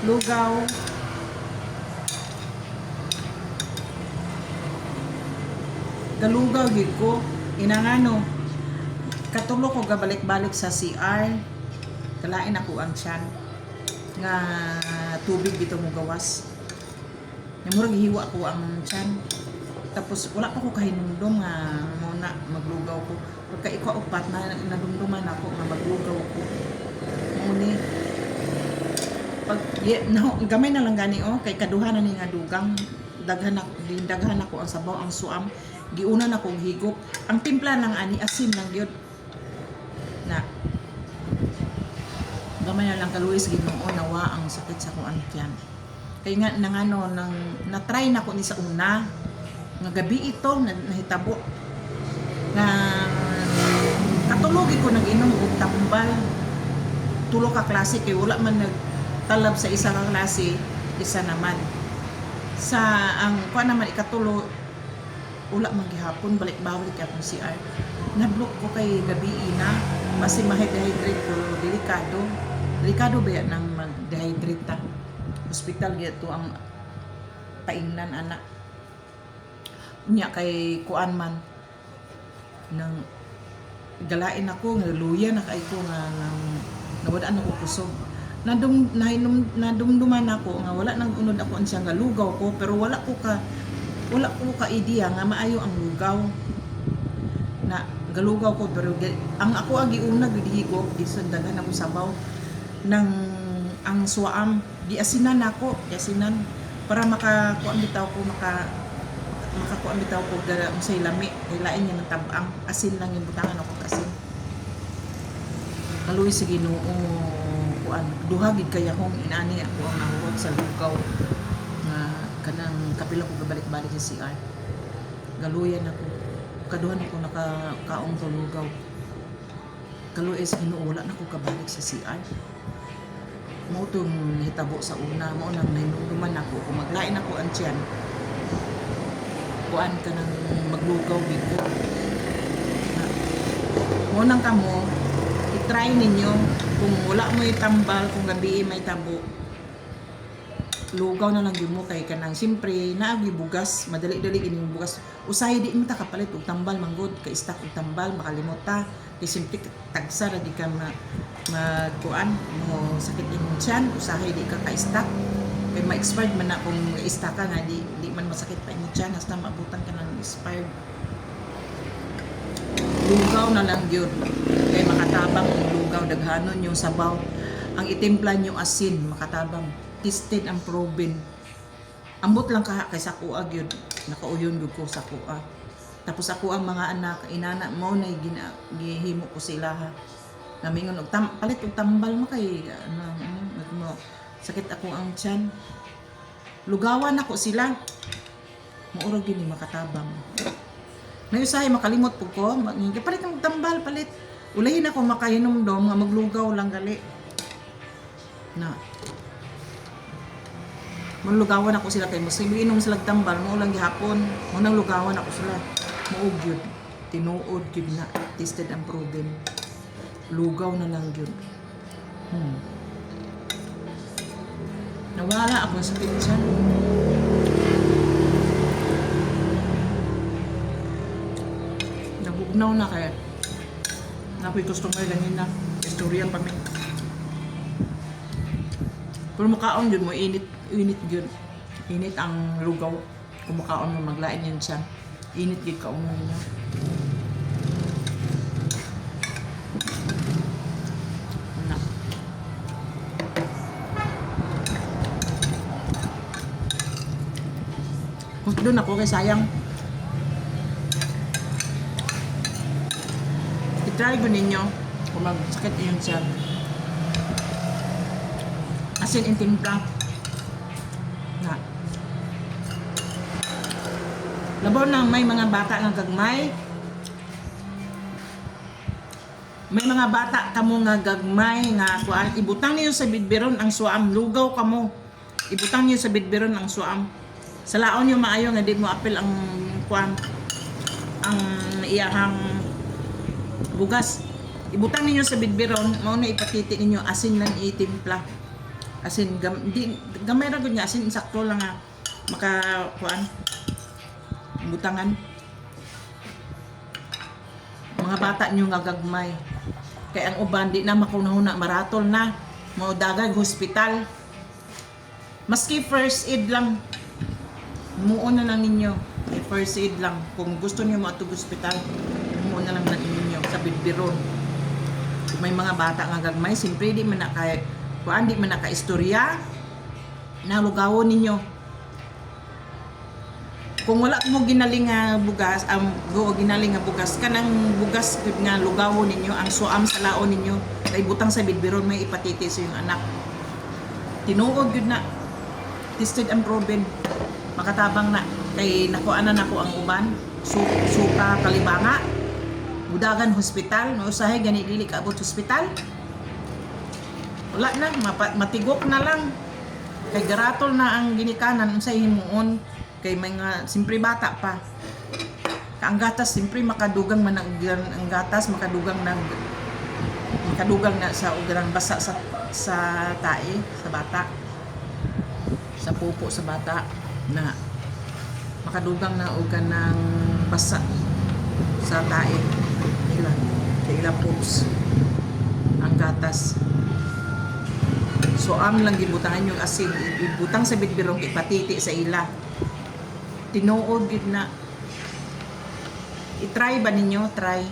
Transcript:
lugaw. Galugaw gid ko. Inangano. Katulo ko gabalik-balik sa CR. Kalain ako ang tiyan nga tubig dito mo gawas. Murag hiwa ko ang tiyan. Tapos wala pa ko kahinumdum nga muna maglugaw ko. Pagka ikaw upat na nadumduman ako nga maglugaw ko. Muni. Pag gamay na lang gani kay kaduha na ni nga dugang daghan ako ang sabaw ang suam. Giuna na kong higop. Ang timpla ng ani asin lang gyud. Na gamay na lang kaluis Ginoo nawa ang sakit sa kuan tiyan. Kay nga nangano nang na-try na ko ni sa una nga gabi ito nahitabo nga katulogi ko nag-inom og tambal. Tulo ka klase kay wala man nagtalab sa isa ka klase, isa naman. Sa ang kuan naman ikatulo wala man gihapon balik-balik akong CR. Nablok ko kay gabi na basi ma-dehydrate ko delikado. Delikado ba yan nang mag-dehydrate ta? Hospital to ang paingnan anak. Unya kay kuan man nang galain ako nga luya na kay ko nga nang nawadaan ako kusog. Nadumduman ako nga wala nang unod ako ang siya nga lugaw ko pero wala ko ka idea nga maayo ang lugaw. Na galugaw ko pero ang ako ang giuna gidhigop gisundagan ako sabaw ng ang suam giasinan ako para makakuan bitaw ko makakuan bitaw ko say lami kay lain niya ng tabang asin lang yung butangan ako asin kaluy sa Ginoo kuan duha gid kaya kong inani ako ang nahurot sa lugaw nga kanang kapila ko gabalik-balik sa CR galuyan ako kaduhan ako nakakaong to lugaw kaluy sa Ginoo wala na ko kabalik sa CR mo itong hitabo sa una mo nang nahinumduman ako kung maglain ako ang tiyan kuan ka nang maglugaw dito mo nang kamo i-try ninyo kung wala mo itambal kung gabi may tabo lugaw na lang yun mo kay kanang siyempre naagi bugas madali-dali ini bugas usahay di mo ta kapalit og tambal manggod kay stock og tambal makalimot ta kay siyempre tagsa ra di ka magkuan mo sakit imong tiyan usahay di ka ka-stock kay ma-expired man na kung i-stock ka nga di man masakit pa imong tiyan hasta maabutan ka ng expired lugaw na lang yun kay makatabang ang lugaw daghanon yung sabaw ang itimpla yung asin makatabang tested and proven ambot lang ka kay sa kuha gyud nakauyon gyud ko sa kuha tapos ako ang mga anak inana mo na gihimo ko sila ha namingon og palit og tambal mo kay ano sakit ako ang tiyan lugawan ako sila maura gyud ni makatabang na usahay makalimot pud ko palit og tambal palit ulahin ako makahinumdom nga maglugaw lang gali na manlugawan ako sila kay muslim inom sila tambal mo lang gihapon mo nang lugawan ako sila mao gyud tinuod gyud na tested and proven lugaw na lang yun. Nawala ako sa pizza. Nabugnaw na kaya. Napoy customer ganina. Istorya pa mi. Pero makaon yun mo, init yun. Init ang lugaw. Kung makaon mo, maglain yun siya. Init yun kaon mo niya. Doon ako kay sayang. I-try ko ninyo kung magsakit yun siya. Asin in timpla. Na. Labaw na may mga bata nga gagmay. May mga bata kamo nga gagmay nga kuan ibutang niyo sa bidbiron ang suam lugaw kamo. Ibutang niyo sa bidbiron ang suam. Sa laon yung maayo nga di mo apil ang kuan ang iyahang bugas ibutang ninyo sa bidbiron mao na ipatiti ninyo asin lang itimpla Asin di gamay ra gud nga asin sakto lang nga maka kuan butangan. Mga bata nyo nga gagmay. Kay ang uban di na makunahuna maratol na. Mao dagag hospital. Maski first aid lang. Muon na lang ninyo. May first aid lang. Kung gusto niyo mo atog hospital, muon na lang ninyo sa Bidbiron. Kung may mga bata nga gagmay, simpre di man na kay kuan di man na ka istorya na lugawon ninyo. Kung wala mo ginaling nga bugas, ginaling nga bugas, kanang bugas gud nga lugawon ninyo, ang suam sa laon ninyo, kay butang sa Bidbiron may hepatitis yung anak. Tinuod gud na. Tested and proven. Makatabang na. Kay nakuanan nako ang uban. Suka kalibanga. Budagan hospital. Mausahay gani dili ka abot hospital. Wala na. Matigok na lang. Kay garatol na ang ginikanan. Unsay himuon. Kay mga simpre bata pa. Ang gatas simpre makadugang man ang gatas makadugang na sa ugrang basa sa tae sa bata. Sa pupo sa bata na makadugang na ugan ng basa sa tae nila. Kay ila poops ang gatas. So ang lang gibutangan yung asin ibutang sa Bidbirong ipatiti sa ila. Tinuod gid na. I-try ba ninyo? Try.